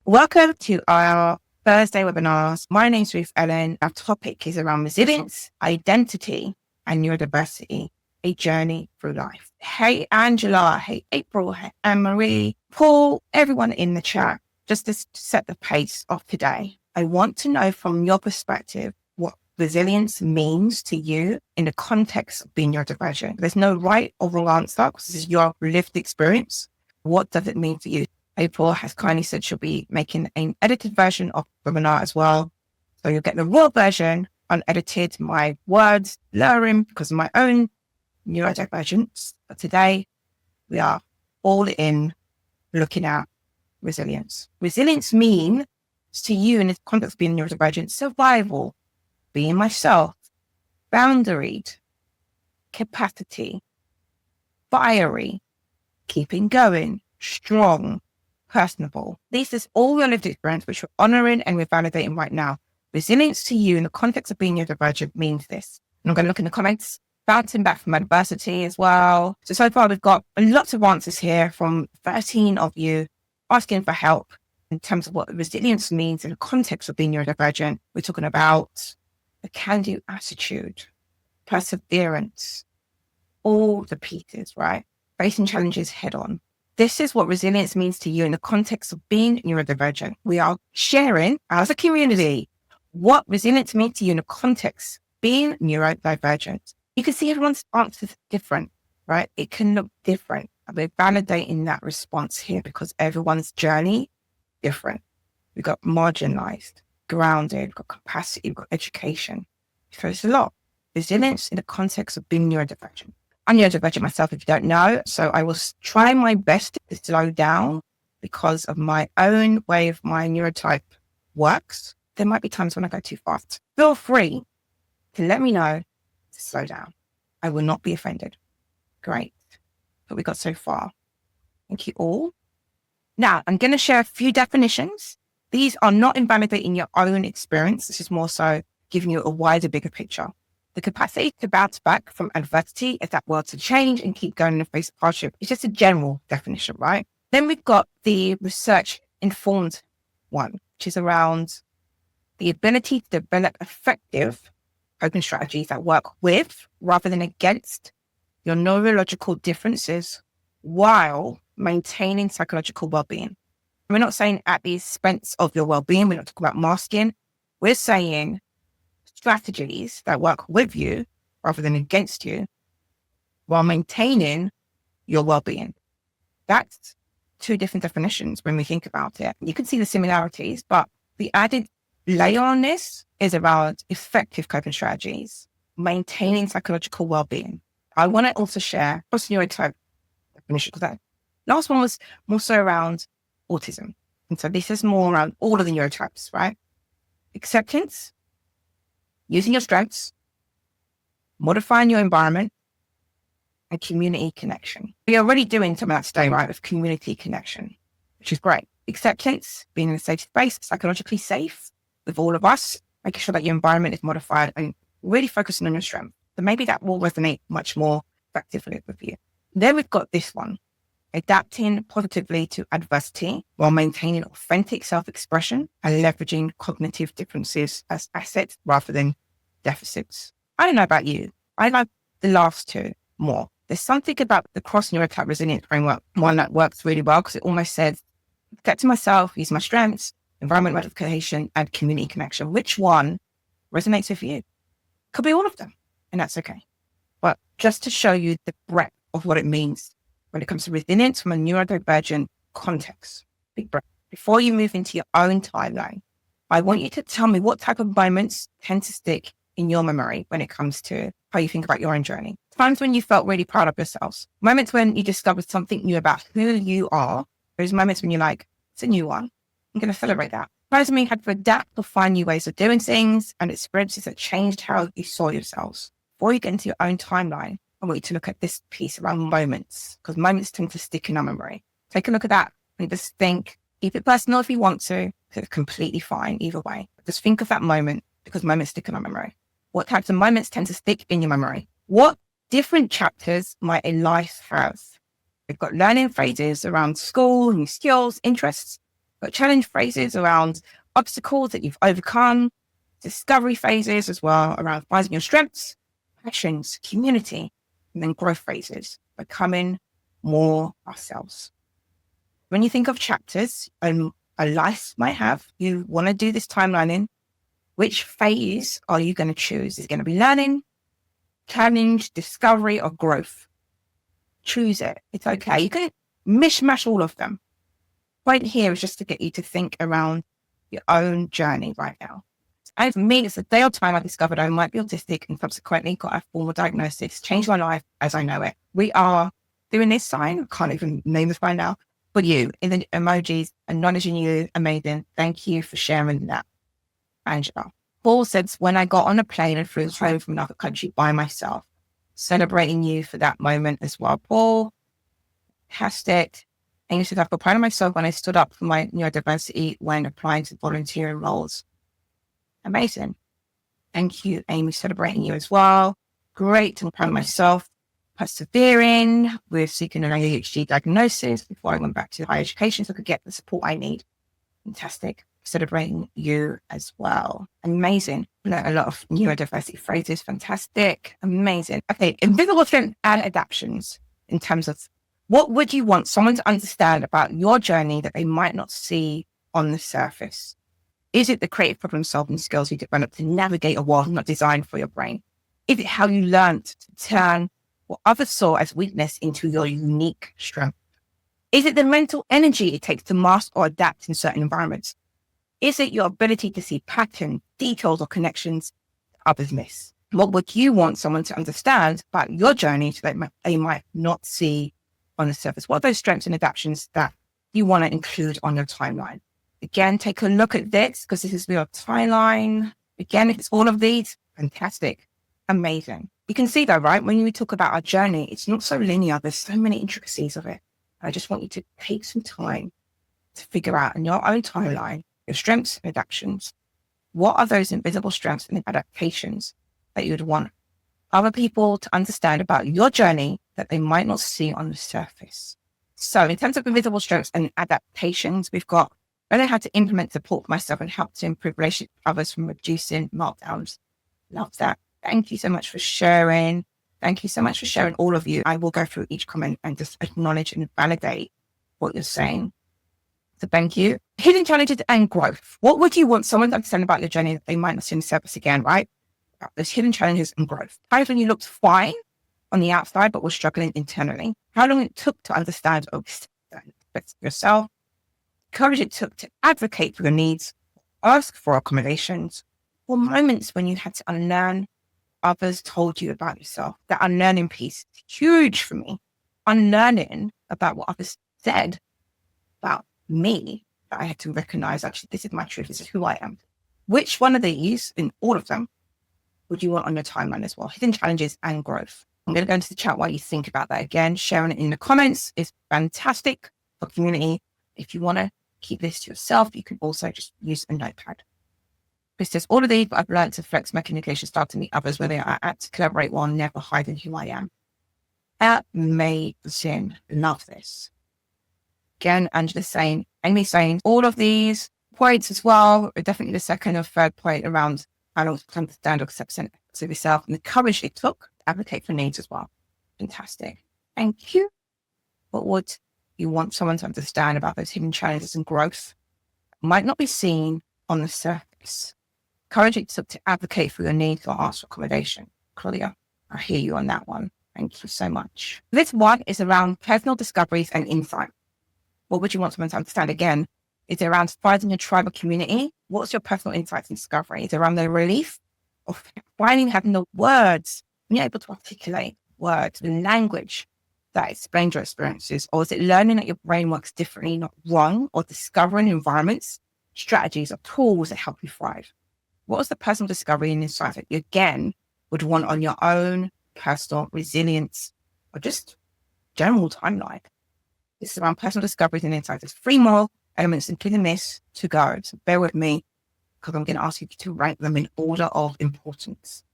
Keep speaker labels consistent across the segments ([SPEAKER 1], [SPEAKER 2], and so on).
[SPEAKER 1] Welcome to our Thursday webinars. My name's Ruth-Ellen. Our topic is around resilience, identity, and neurodiversity, a journey through life. Hey, Angela. Hey, April. Hey, Anne-Marie. Paul, everyone in the chat. Just to set the pace of today, I want to know from your perspective what resilience means to you in the context of being neurodivergent. There's no right or wrong answer because this is your lived experience. What does it mean to you? April has kindly said she'll be making an edited version of the webinar as well. So you'll get the raw version, unedited, my words blurring because of my own neurodivergence. But today we are all in looking at resilience. Resilience means to you in the context of being neurodivergent, survival, being myself, boundaried, capacity, fiery, keeping going, strong, personable. This is all your lived experience, which we're honoring and we're validating right now. Resilience to you in the context of being neurodivergent means this. And I'm going to look in the comments, bouncing back from adversity as well. So far we've got lots of answers here from 13 of you asking for help in terms of what resilience means in the context of being neurodivergent. We're talking about a can-do attitude, perseverance, all the pieces, right? Facing challenges head on. This is what resilience means to you in the context of being neurodivergent. We are sharing as a community what resilience means to you in the context of being neurodivergent. You can see everyone's answers different, right? It can look different. And we're validating that response here because everyone's journey different. We've got marginalized, grounded, we've got capacity, we've got education. So it's a lot. Resilience in the context of being neurodivergent. I'm neurodivergent myself, if you don't know. So I will try my best to slow down because of my own way of my neurotype works. There might be times when I go too fast. Feel free to let me know to slow down. I will not be offended. Great. But we got so far. Thank you all. Now, I'm going to share a few definitions. These are not invalidating your own experience. This is more so giving you a wider, bigger picture. The capacity to bounce back from adversity is that will to change and keep going in the face of hardship. It's just a general definition, right? Then we've got the research-informed one, which is around the ability to develop effective coping strategies that work with rather than against your neurological differences while maintaining psychological well-being. We're not saying at the expense of your well-being. We're not talking about masking. We're saying strategies that work with you rather than against you while maintaining your well-being. That's two different definitions when we think about it. You can see the similarities, but the added layer on this is around effective coping strategies, maintaining psychological well-being. I want to also share neurotype definition because that last one was more so around autism. And so this is more around all of the neurotypes, right? Acceptance, using your strengths, modifying your environment, and community connection. We're already doing some of that today, right, with community connection, which is great. Acceptance, being in a safe space, psychologically safe with all of us, making sure that your environment is modified and really focusing on your strength. So maybe that will resonate much more effectively with you. Then we've got this one, adapting positively to adversity while maintaining authentic self-expression and leveraging cognitive differences as assets rather than deficits. I don't know about you. I like the last two more. There's something about the cross-neurotype resilience framework, one that works really well because it almost says, protect myself, use my strengths, environment modification, and community connection. Which one resonates with you? Could be all of them, and that's okay. But just to show you the breadth of what it means when it comes to resilience from a neurodivergent context. Big breath. Before you move into your own timeline, I want you to tell me what type of moments tend to stick in your memory when it comes to how you think about your own journey. Times when you felt really proud of yourselves. Moments when you discovered something new about who you are. Those moments when you're like, it's a new one. I'm going to celebrate that. Times when you had to adapt or find new ways of doing things and experiences that changed how you saw yourselves. Before you get into your own timeline, I want you to look at this piece around moments, because moments tend to stick in our memory. Take a look at that and just think, keep it personal if you want to, because it's completely fine either way. Just think of that moment because moments stick in our memory. What types of moments tend to stick in your memory? What different chapters might a life have? We've got learning phases around school, new skills, interests, But challenge phrases around obstacles that you've overcome, discovery phases as well around finding your strengths, passions, community, and then growth phases, becoming more ourselves. When you think of chapters a life might have, you want to do this timelining. Which phase are you going to choose? Is it going to be learning, challenge, discovery, or growth? Choose it. It's okay. You can mishmash all of them. Point here is just to get you to think around your own journey right now. And for me, it's the day or time I discovered I might be autistic and subsequently got a formal diagnosis, changed my life as I know it. We are doing this sign. I can't even name the sign now. For you, in the emojis, acknowledging you, amazing. Thank you for sharing that, Angela. Paul says, when I got on a plane and flew home from another country by myself, celebrating you for that moment as well. Paul, fantastic. And you said, I feel proud of myself when I stood up for my neurodiversity when applying to volunteering roles. Amazing. Thank you, Amy, celebrating you as well. Great. I'm proud of myself. Persevering with seeking an ADHD diagnosis before I went back to higher education so I could get the support I need. Fantastic. Celebrating you as well. Amazing. A lot of neurodiversity phrases. Fantastic. Amazing. Okay. Invisible strength and adaptations in terms of what would you want someone to understand about your journey that they might not see on the surface? Is it the creative problem solving skills you developed to navigate a world not designed for your brain? Is it how you learned to turn what others saw as weakness into your unique strength? Is it the mental energy it takes to master or adapt in certain environments? Is it your ability to see patterns, details, or connections others miss? What would you want someone to understand about your journey so that they might not see on the surface? What are those strengths and adaptations that you want to include on your timeline? Again, take a look at this because this is your timeline. Again, if it's all of these, fantastic, amazing. You can see though, right? When we talk about our journey, it's not so linear. There's so many intricacies of it. I just want you to take some time to figure out in your own timeline, your strengths and adaptations. What are those invisible strengths and adaptations that you'd want other people to understand about your journey that they might not see on the surface? So in terms of invisible strengths and adaptations, we've got learning how to implement support for myself and help to improve relationships with others from reducing meltdowns. Love that. Thank you so much for sharing. Thank you so much for sharing, all of you. I will go through each comment and just acknowledge and validate what you're saying. So thank you. Hidden challenges and growth. What would you want someone to understand about your journey that they might not see on the surface again, right? About those hidden challenges and growth. Times when you looked fine on the outside, but were struggling internally. How long it took to understand or accept yourself. Courage it took to advocate for your needs, ask for accommodations, or moments when you had to unlearn others told you about yourself. That unlearning piece is huge for me. Unlearning about what others said about me, that I had to recognize, actually, this is my truth. This is who I am. Which one of these, in all of them, would you want on your timeline as well? Hidden challenges and growth. I'm going to go into the chat while you think about that again. Sharing it in the comments is fantastic for community. If you want to keep this to yourself, you can also just use a notepad. Chris says, all of these, but I've learned to flex my communication style to meet others where they are at, to collaborate while never hiding who I am. Amazing. Love this. Again, Angela's saying, Amy's saying, all of these points as well, definitely the second or third point around how long to understand or accept of yourself and the courage it took to advocate for needs as well. Fantastic. Thank you. What would you want someone to understand about those hidden challenges and growth might not be seen on the surface? Courage it took to advocate for your needs or ask for accommodation. Claudia, I hear you on that one. Thank you so much. This one is around personal discoveries and insight. What would you want someone to understand? Again, is it around finding your tribal community? What's your personal insights and discovery? Is it around the relief of finding, having the words, when you're able to articulate words, the language that explains your experiences? Or is it learning that your brain works differently, not wrong, or discovering environments, strategies, or tools that help you thrive? What was the personal discovery and insight that you, again, would want on your own personal resilience or just general timeline? This is around personal discoveries and insights. There's 3 more elements, including this, to go. So bear with me because I'm going to ask you to rank them in order of importance.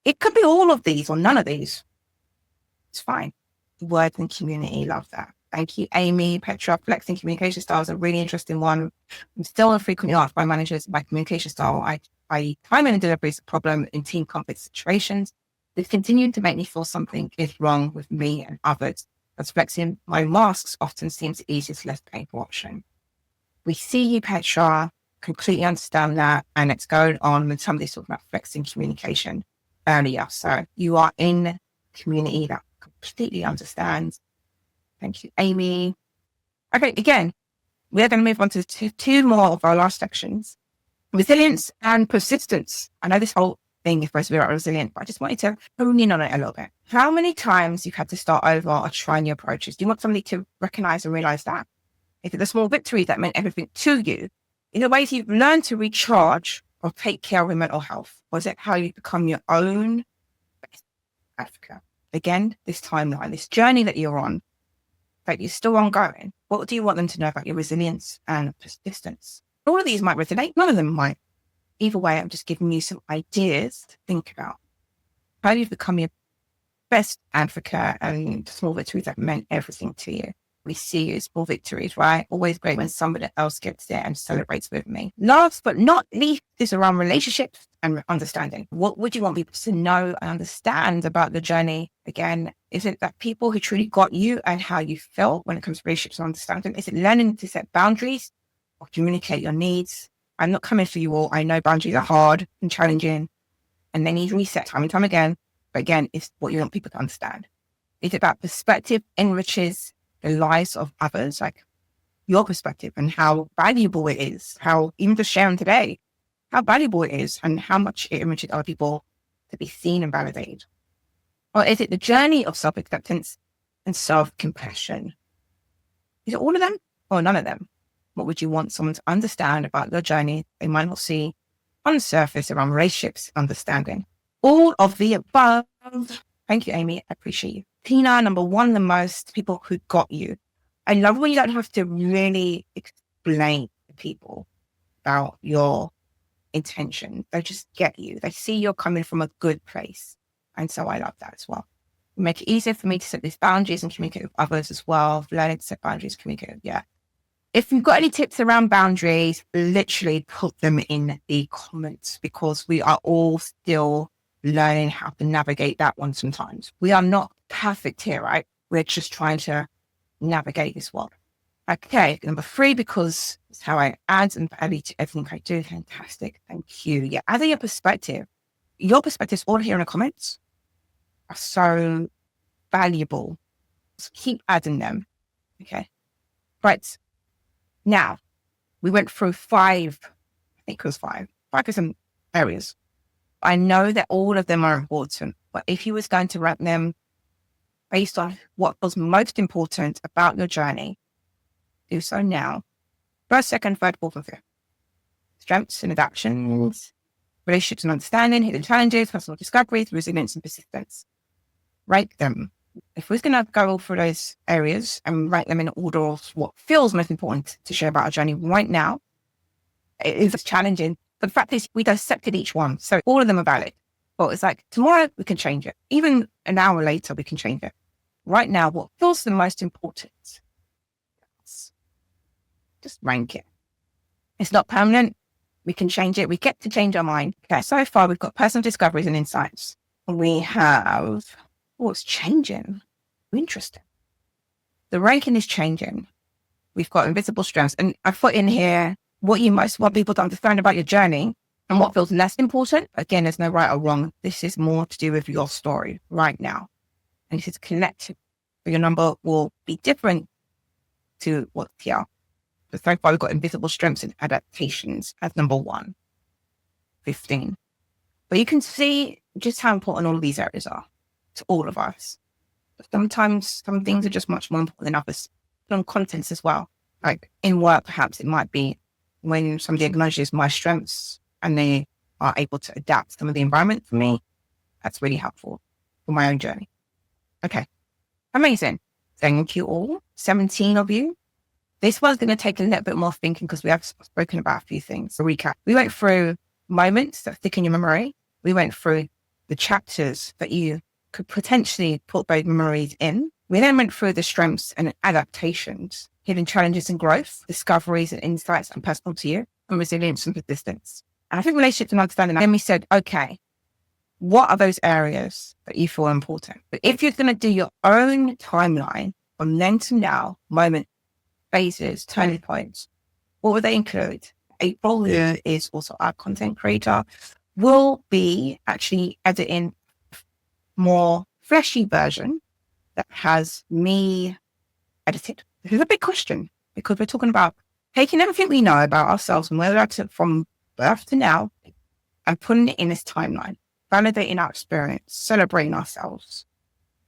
[SPEAKER 1] It could be all of these or none of these. It's fine. Words and community, love that. Thank you, Amy. Petra, flexing communication style is a really interesting one. I'm still frequently asked by managers my communication style. I time and delivery is a problem in team conflict situations. This continued to make me feel something is wrong with me and others. As flexing my masks often seems the easiest, less painful option. We see you, Petra. Completely understand that. And it's going on when somebody's talking about flexing communication earlier. So you are in a community that completely understands. Thank you, Amy. Okay, again, we're going to move on to two more of our last sections. Resilience and persistence. I know this whole thing is supposed to be about resilience, but I just wanted to hone in on it a little bit. How many times you've had to start over or try new approaches? Do you want somebody to recognize and realize that? Is it the small victories that meant everything to you? In the ways you've learned to recharge or take care of your mental health? Or is it how you become your own best advocate? Again, this timeline, this journey that you're on, that you're still ongoing. What do you want them to know about your resilience and persistence? All of these might resonate. None of them might. Either way, I'm just giving you some ideas to think about. How you become your best advocate and small victories that meant everything to you. We see you as small victories, right? Always great when somebody else gets there and celebrates with me. Last but not least is around relationships and understanding. What would you want people to know and understand about the journey? Again, is it that people who truly got you and how you felt when it comes to relationships and understanding? Is it learning to set boundaries or communicate your needs? I'm not coming for you all. I know boundaries are hard and challenging and they need reset time and time again. But again, it's what you want people to understand. It's about perspective enriches the lives of others, like your perspective and how valuable it is, how even just sharing today, how valuable it is and how much it enriches other people to be seen and validated. Or is it the journey of self-acceptance and self-compassion? Is it all of them or none of them? What would you want someone to understand about their journey they might not see on the surface around relationships, understanding? All of the above. Thank you, Amy. I appreciate you. Tina, number one, the most people who got you. I love when you don't have to really explain to people about your intention. They just get you. They see you're coming from a good place. And so I love that as well. Make it easier for me to set these boundaries and communicate with others as well. Learning to set boundaries, communicate. Yeah. If you've got any tips around boundaries, literally put them in the comments because we are all still learning how to navigate that one sometimes. We are not perfect here, right? We're just trying to navigate this world. Okay, number 3, because it's how I add and value to everything I do. Fantastic. Thank you. Yeah, adding your perspectives all here in the comments are so valuable. So keep adding them. Okay. Right. Now, we went through 5, I think it was 5 different areas. I know that all of them are important, but if you was going to rank them based on what was most important about your journey, do so now. First, second, third, fourth, and fifth. Strengths and adaptations, relationships and understanding, hidden challenges, personal discoveries, resilience and persistence. Rank them. If we're going to go through those areas and rank them in order of what feels most important to share about our journey right now, it is challenging. But the fact is, we dissected each one. So all of them are valid. But it's like, tomorrow we can change it. Even an hour later, we can change it. Right now, what feels the most important? Just rank it. It's not permanent. We can change it. We get to change our mind. Okay, so far we've got personal discoveries and insights. We have what's changing. Interesting. The ranking is changing. We've got invisible strengths. And I put in here what you most want people to understand about your journey and what feels less important. Again, there's no right or wrong. This is more to do with your story right now. And this is connected. Your number will be different to what's here. So far, we've got invisible strengths and adaptations as number 1, 15. But you can see just how important all of these areas are to all of us. But sometimes some things are just much more important than others. On contents as well. Like in work, perhaps it might be when somebody acknowledges my strengths and they are able to adapt some of the environment for me. That's really helpful for my own journey. Okay. Amazing. Thank you all. 17 of you. This one's going to take a little bit more thinking because we have spoken about a few things. To recap, we went through moments that stick in your memory. We went through the chapters that you could potentially put those memories in. We then went through the strengths and adaptations, hidden challenges and growth, discoveries and insights and personal to you, and resilience and persistence. And I think relationships and understanding. Then we said, okay, what are those areas that you feel important? But if you're going to do your own timeline from then to now, moment, phases, turning points, what would they include? April, who is also our content creator, will be actually editing more fleshy version that has me edited. This is a big question because we're talking about taking everything we know about ourselves and where we're at from birth to now and putting it in this timeline, validating our experience, celebrating ourselves.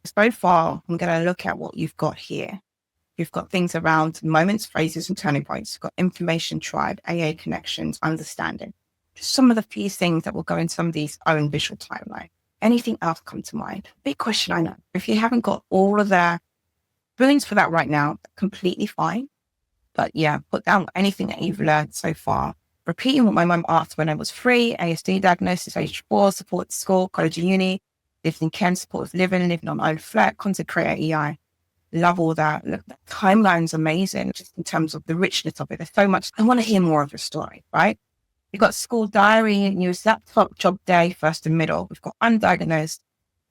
[SPEAKER 1] So far, I'm going to look at what you've got here. You've got things around moments, phrases, and turning points. You've got information, tribe, AA connections, understanding. Just some of the few things that will go in somebody's own visual timeline. Anything else come to mind? Big question, I know. If you haven't got all of the feelings for that right now, completely fine. But yeah, put down anything that you've learned so far. Repeating what my mum asked when I was 3, ASD diagnosis, age 4, support at school, college and uni, lived in Kent, supportive living, living on my own flat, content creator, EI. Love all that. Look, the timeline's amazing, just in terms of the richness of it. There's so much. I want to hear more of your story, right? You've got school diary, news laptop, job day, first and middle. We've got undiagnosed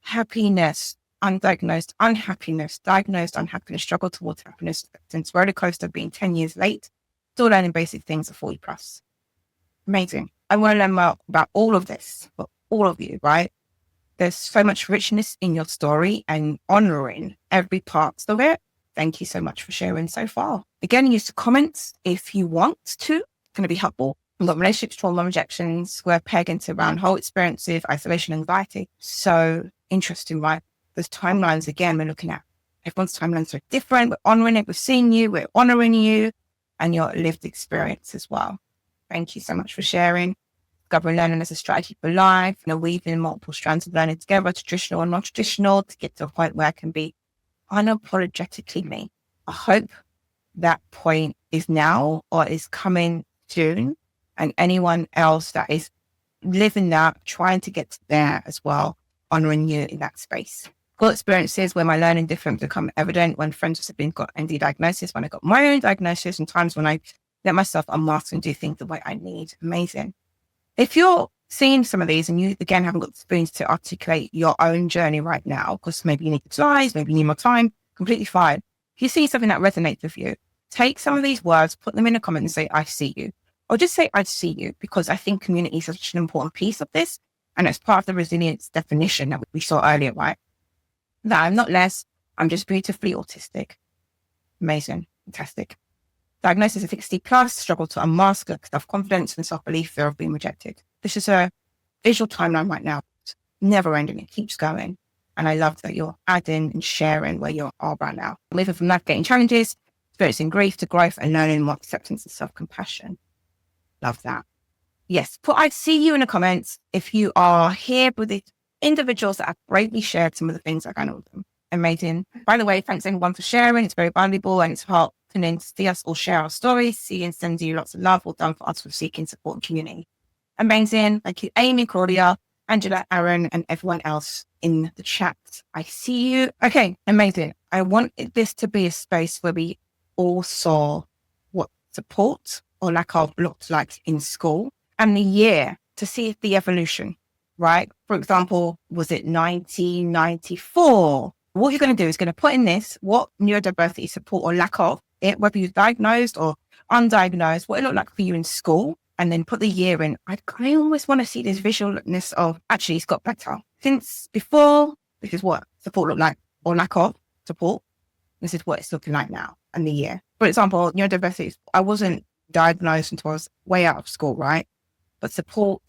[SPEAKER 1] happiness, undiagnosed unhappiness, diagnosed unhappiness, struggle towards happiness, since roller coaster being 10 years late, still learning basic things at 40 plus. Amazing. I want to learn more about all of this for all of you, right? There's so much richness in your story and honoring every part of it. Thank you so much for sharing so far. Again, use the comments if you want to. It's going to be helpful. We've got relationships, trauma, rejection, square peg into round hole experiences, isolation, anxiety. So interesting, right? Those timelines, again, we're looking at everyone's timelines are different. We're honoring it. We're seeing you. We're honoring you and your lived experience as well. Thank you so much for sharing. Discovering learning as a strategy for life, weaving multiple strands of learning together, traditional and non-traditional, to get to a point where I can be unapologetically me. I hope that point is now or is coming soon. And anyone else that is living that, trying to get there as well, honoring you in that space. Got experiences where my learning difference become evident when friends have been got ND diagnosis, when I got my own diagnosis, and times when I let myself unmask and do things the way I need. Amazing. If you're seeing some of these and you, again, haven't got the spoons to articulate your own journey right now, because maybe you need slides, maybe you need more time, completely fine. If you see something that resonates with you, take some of these words, put them in a comment and say, I see you. Or just say, I see you, because I think community is such an important piece of this. And it's part of the resilience definition that we saw earlier, right? That I'm not less, I'm just beautifully autistic. Amazing. Fantastic. Diagnosis of 60 plus, struggle to unmask self-confidence and self-belief, fear of being rejected. This is a visual timeline right now. It's never ending. It keeps going. And I love that you're adding and sharing where you are right now. Moving from navigating challenges, experiencing grief to growth, and learning more acceptance and self-compassion. Love that. Yes, put I see you in the comments if you are here with the individuals that have bravely shared some of the things I know of them. Amazing. By the way, thanks everyone for sharing. It's very valuable and it's heartening to see us all share our stories, see and send you lots of love. All done for us with seeking support and community. Amazing. Thank you, Amy, Claudia, Angela, Aaron, and everyone else in the chat. I see you. Okay, amazing. I want this to be a space where we all saw what support or lack of looked like in school and the year to see the evolution, right? For example, was it 1994? What you're going to do is going to put in this, what neurodiversity support or lack of it, whether you're diagnosed or undiagnosed, what it looked like for you in school, and then put the year in. I always want to see this visualness of, actually, it's got better. Since before, this is what support looked like, or lack of support. This is what it's looking like now, and the year. For example, neurodiversity, I wasn't diagnosed until I was way out of school, right? But support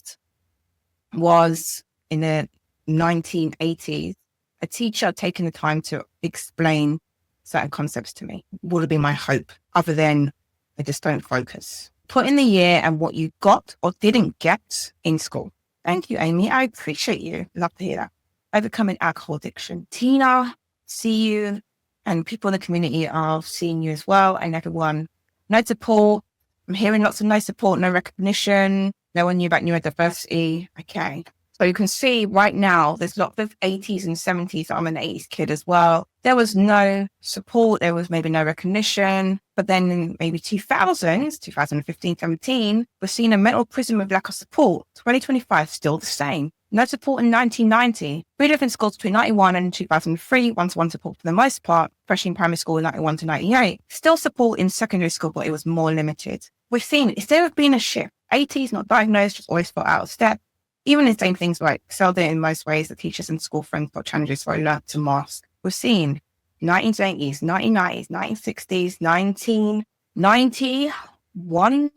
[SPEAKER 1] was in the 1980s. A teacher taking the time to explain certain concepts to me would have been my hope, other than I just don't focus. Put in the year and what you got or didn't get in school. Thank you, Amy. I appreciate you. Love to hear that. Overcoming alcohol addiction. Tina, see you. And people in the community are seeing you as well. And everyone. No support. I'm hearing lots of no support, no recognition. No one knew about neurodiversity. Okay. So you can see right now, there's lots of 80s and 70s. I'm an 80s kid as well. There was no support. There was maybe no recognition. But then in maybe 2000s, 2015, 17, we're seeing a mental prism of lack of support. 2025, still the same. No support in 1990. 3 different schools between 91 and 2003. One-to-one support for the most part. Especially in primary school, 91 to 98. Still support in secondary school, but it was more limited. We've seen, instead of being a shift, 80s not diagnosed, just always felt out of step. Even in same things like excelled in most ways, the teachers and school friends got challenges, so I learned to mask. We're seeing 1980s, 1990s, 1960s, 1991,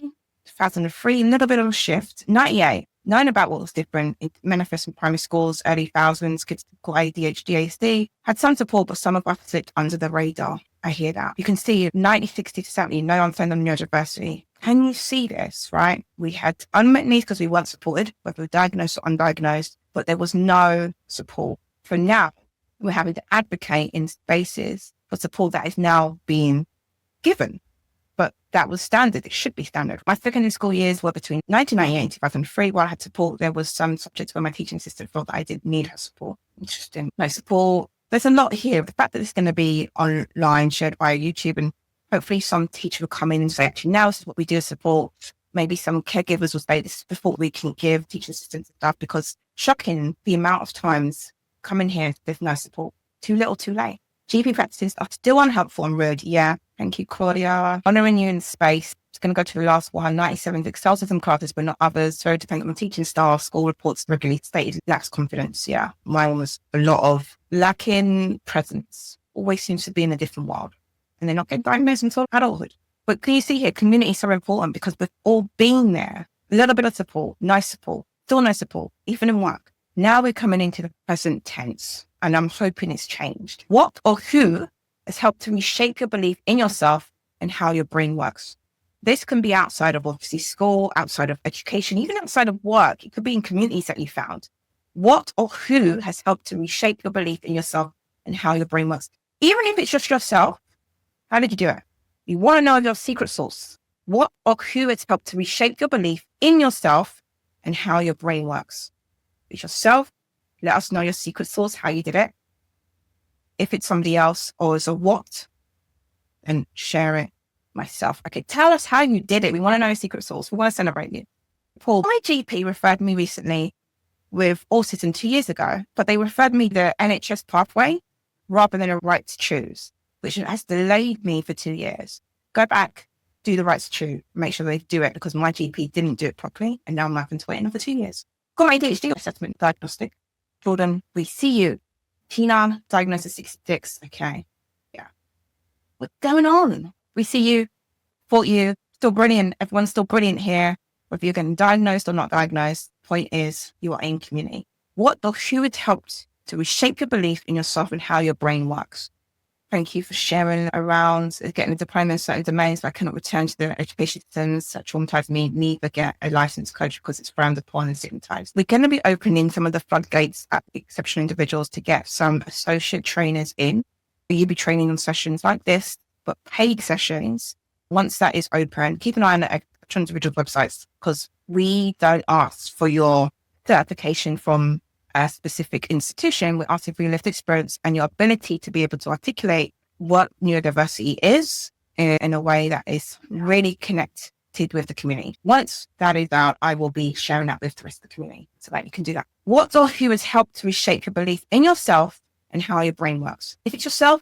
[SPEAKER 1] 2003, a little bit of a shift. 98, knowing about what was different. It manifests in primary schools, early thousands, kids called ADHD, ASD, had some support, but some of us slipped under the radar. I hear that. You can see 1960 to 70, no one found on neurodiversity. Can you see this, right? We had unmet needs because we weren't supported, whether diagnosed or undiagnosed, but there was no support. For now, we're having to advocate in spaces for support that is now being given. But that was standard. It should be standard. My secondary school years were between 1998 and 2003. While I had support, there was some subjects where my teaching assistant felt that I didn't need her support. Interesting. No support. There's a lot here. The fact that it's going to be online, shared via YouTube, and hopefully some teacher will come in and say, actually, now this is what we do as support. Maybe some caregivers will say, this is before we can give teaching assistants and stuff, because shocking the amount of times coming here, there's no support. Too little, too late. GP practices are still unhelpful and rude. Yeah. Thank you, Claudia. Honouring you in space. It's going to go to the last one. 97 excels in some classes, but not others. So depending on teaching staff, school reports regularly stated lacks confidence. Yeah. Mine was a lot of lacking presence. Always seems to be in a different world. And they're not getting diagnosed until adulthood. But can you see here, community is so important because we've all been there. A little bit of support, nice support, still no support, even in work. Now we're coming into the present tense, and I'm hoping it's changed. What or who has helped to reshape your belief in yourself and how your brain works? This can be outside of obviously school, outside of education, even outside of work. It could be in communities that you found. What or who has helped to reshape your belief in yourself and how your brain works? Even if it's just yourself, how did you do it? You want to know your secret sauce. What or who has helped to reshape your belief in yourself and how your brain works? If it's yourself, let us know your secret sauce, how you did it. If it's somebody else or as a what, then share it myself. Okay, tell us how you did it. We want to know your secret sauce. We want to celebrate you. Paul, my GP referred me recently with autism 2 years ago, but they referred me the NHS pathway rather than a right to choose, which has delayed me for 2 years. Go back, do the right to choose, make sure they do it, because my GP didn't do it properly, and now I'm having to wait another 2 years. Got my ADHD assessment diagnostic. Jordan, we see you. Tina, diagnosis 66. Okay. Yeah. What's going on? We see you, thought you, still brilliant. Everyone's still brilliant here. Whether you're getting diagnosed or not diagnosed, point is you are in community. What or who had helped to reshape your belief in yourself and how your brain works? Thank you for sharing around getting a diploma in certain domains, but I cannot return to the education systems that traumatized me, neither get a licensed coach because it's frowned upon and stigmatized. We're going to be opening some of the floodgates at exceptional individuals to get some associate trainers in. You'll be training on sessions like this, but paid sessions. Once that is open, keep an eye on the exceptional individual websites, because we don't ask for your certification from a specific institution. We're asking for your lived experience and your ability to be able to articulate what neurodiversity is in a way that is really connected with the community. Once that is out, I will be sharing that with the rest of the community so that you can do that. What or who has helped to reshape your belief in yourself and how your brain works? If it's yourself,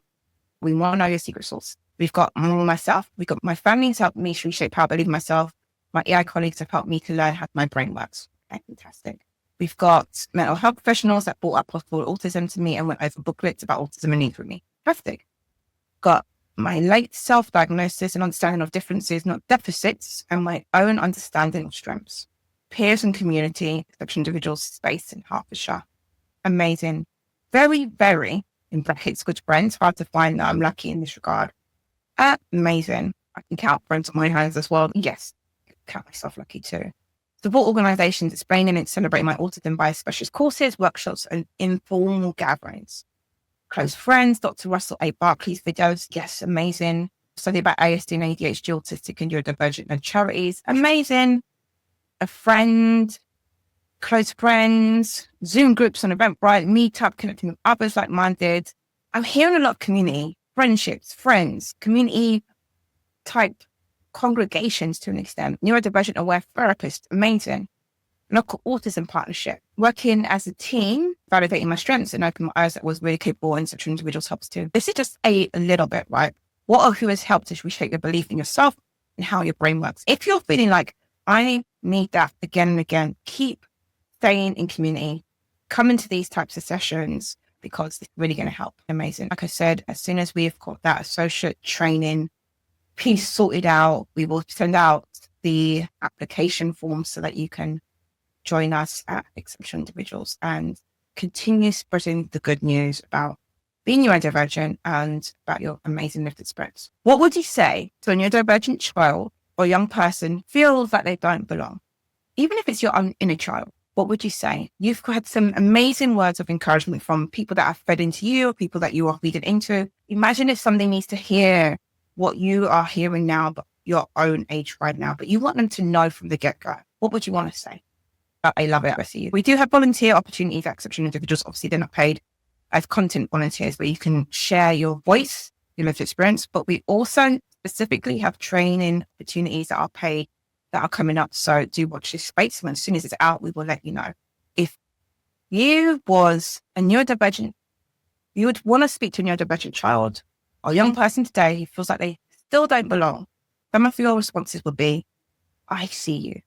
[SPEAKER 1] we want to know your secret sauce. We've got myself, we've got my family has helped me to reshape how I believe in myself. My AI colleagues have helped me to learn how my brain works. Okay, fantastic. We've got mental health professionals that brought up possible autism to me and went over booklets about autism and needs with me. Fantastic. Got my late self-diagnosis and understanding of differences, not deficits, and my own understanding of strengths. Peers and community, exceptional individuals, space in Hertfordshire. Amazing. Very, very, in brackets, good friends. Hard to find that I'm lucky in this regard. Amazing. I can count friends on my hands as well. Yes, I count myself lucky too. Support organisations explaining and celebrating my autism via specialist courses, workshops, and informal gatherings. Close friends, Dr. Russell A. Barkley's videos. Yes, amazing. Study about ASD and ADHD, autistic and neurodivergent and charities. Amazing. A friend close friends, Zoom groups on Eventbrite, Meetup, connecting with others like-minded. I'm hearing a lot of community, friendships, friends, community type congregations to an extent. Neurodivergent aware therapist, amazing. Local autism partnership, working as a team, validating my strengths and opening my eyes that was really capable and such individuals helps too. This is just a little bit, right? What or who has helped to reshape your belief in yourself and how your brain works. If you're feeling like I need that again and again, keep staying in community, come into these types of sessions because it's really going to help. Amazing. Like I said, as soon as we've got that associate training piece sorted out, we will send out the application form so that you can join us at Exceptional Individuals and continue spreading the good news about being neurodivergent and about your amazing lifted spirits. What would you say to a neurodivergent child or young person feels that they don't belong? Even if it's your own inner child, what would you say? You've had some amazing words of encouragement from people that have fed into you, or people that you are feeding into. Imagine if somebody needs to hear what you are hearing now, but your own age right now, but you want them to know from the get-go. What would you want to say? I love it. I see you. We do have volunteer opportunities at Exceptional Individuals. Obviously, they're not paid as content volunteers, where you can share your voice, your lived experience. But we also specifically have training opportunities that are paid that are coming up. So do watch this space. And as soon as it's out, we will let you know. If you was a neurodivergent, you would want to speak to a neurodivergent child or young person today who feels like they still don't belong. Some of your responses would be, I see you.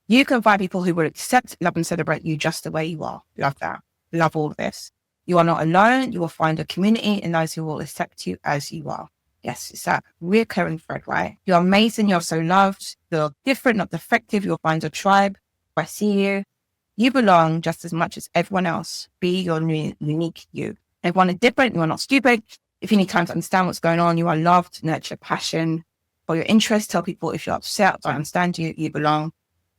[SPEAKER 1] You can find people who will accept, love, and celebrate you just the way you are. Love that. Love all of this. You are not alone. You will find a community and those who will accept you as you are. Yes, it's that recurring thread, right? You're amazing. You're so loved. You're different, not defective. You'll find a tribe. I see you. You belong just as much as everyone else. Be your unique you. Everyone is different. You are not stupid. If you need time to understand what's going on, you are loved. Nurture passion for your interests. Tell people if you're upset, I understand you. You belong.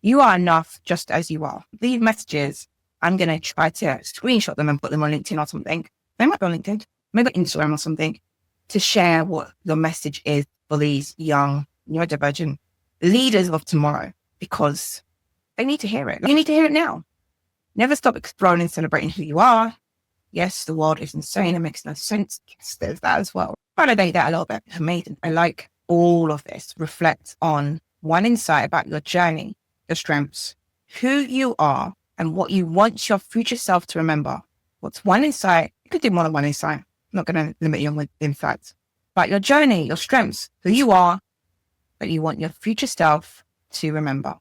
[SPEAKER 1] You are enough just as you are. These messages, I'm going to try to screenshot them and put them on LinkedIn or something. They might be on LinkedIn, maybe Instagram or something, to share what your message is for these young neurodivergent leaders of tomorrow, because they need to hear it. You need to hear it now. Never stop exploring and celebrating who you are. Yes, the world is insane. It makes no sense. Yes, there's that as well. Validate that a little bit. Amazing. I like all of this. Reflect on one insight about your journey, your strengths, who you are, and what you want your future self to remember. What's one insight? You could do more than one insight. I'm not going to limit you on insights. But your journey, your strengths, who you are, that you want your future self to remember.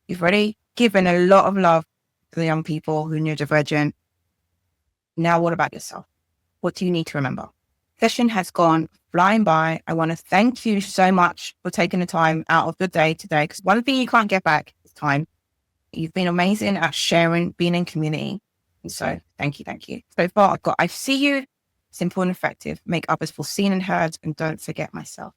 [SPEAKER 1] You've already given a lot of love to the young people who are neurodivergent. Now what about yourself? What do you need to remember? Session has gone flying by. I want to thank you so much for taking the time out of your day today, because one thing you can't get back is time. You've been amazing at sharing, being in community. And so thank you, thank you. So far I've got, I see you, simple and effective, make others feel seen and heard, and don't forget myself.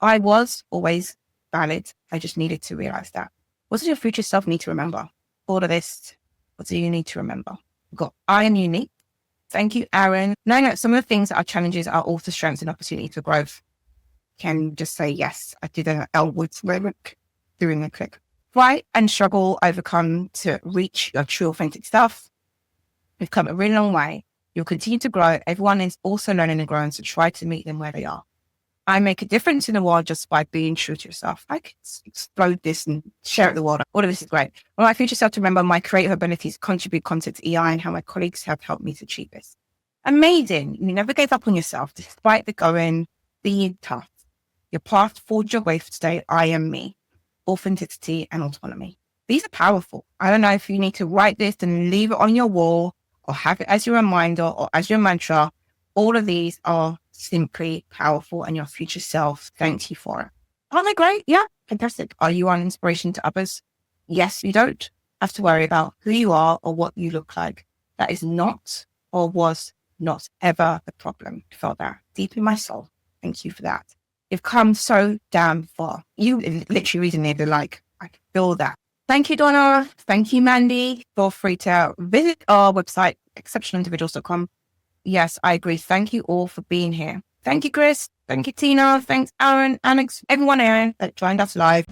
[SPEAKER 1] I was always valid. I just needed to realize that. What does your future self need to remember? All of this, what do you need to remember? We've got, I am unique. Thank you, Aaron. Knowing that some of the things that are challenges are also strengths and opportunity for growth. Can just say, yes, I did an L Woods moment doing a click. Fight and struggle, overcome to reach your true authentic self. We've come a really long way. You'll continue to grow. Everyone is also learning and growing, so try to meet them where they are. I make a difference in the world just by being true to yourself. I could explode this and share it with the world. All of this is great. I want my future self to remember my creative abilities to contribute content to EI and how my colleagues have helped me to achieve this. Amazing. You never gave up on yourself despite the going, being tough. Your path forged your way for today. I am me. Authenticity and autonomy. These are powerful. I don't know if you need to write this and leave it on your wall or have it as your reminder or as your mantra. All of these are simply powerful, and your future self thanks you for it. Aren't they great? Yeah, fantastic. Are you an inspiration to others? Yes, you don't have to worry about who you are or what you look like. That is not or was not ever the problem. I felt that deep in my soul. Thank you for that. You've come so damn far. You literally reading it, like, I can feel that. Thank you, Donna. Thank you, Mandy. Feel free to visit our website, exceptionalindividuals.com. Yes, I agree. Thank you all for being here. Thank you, Chris. Thank you, Tina. Thanks, Aaron, Alex, everyone here that joined us live.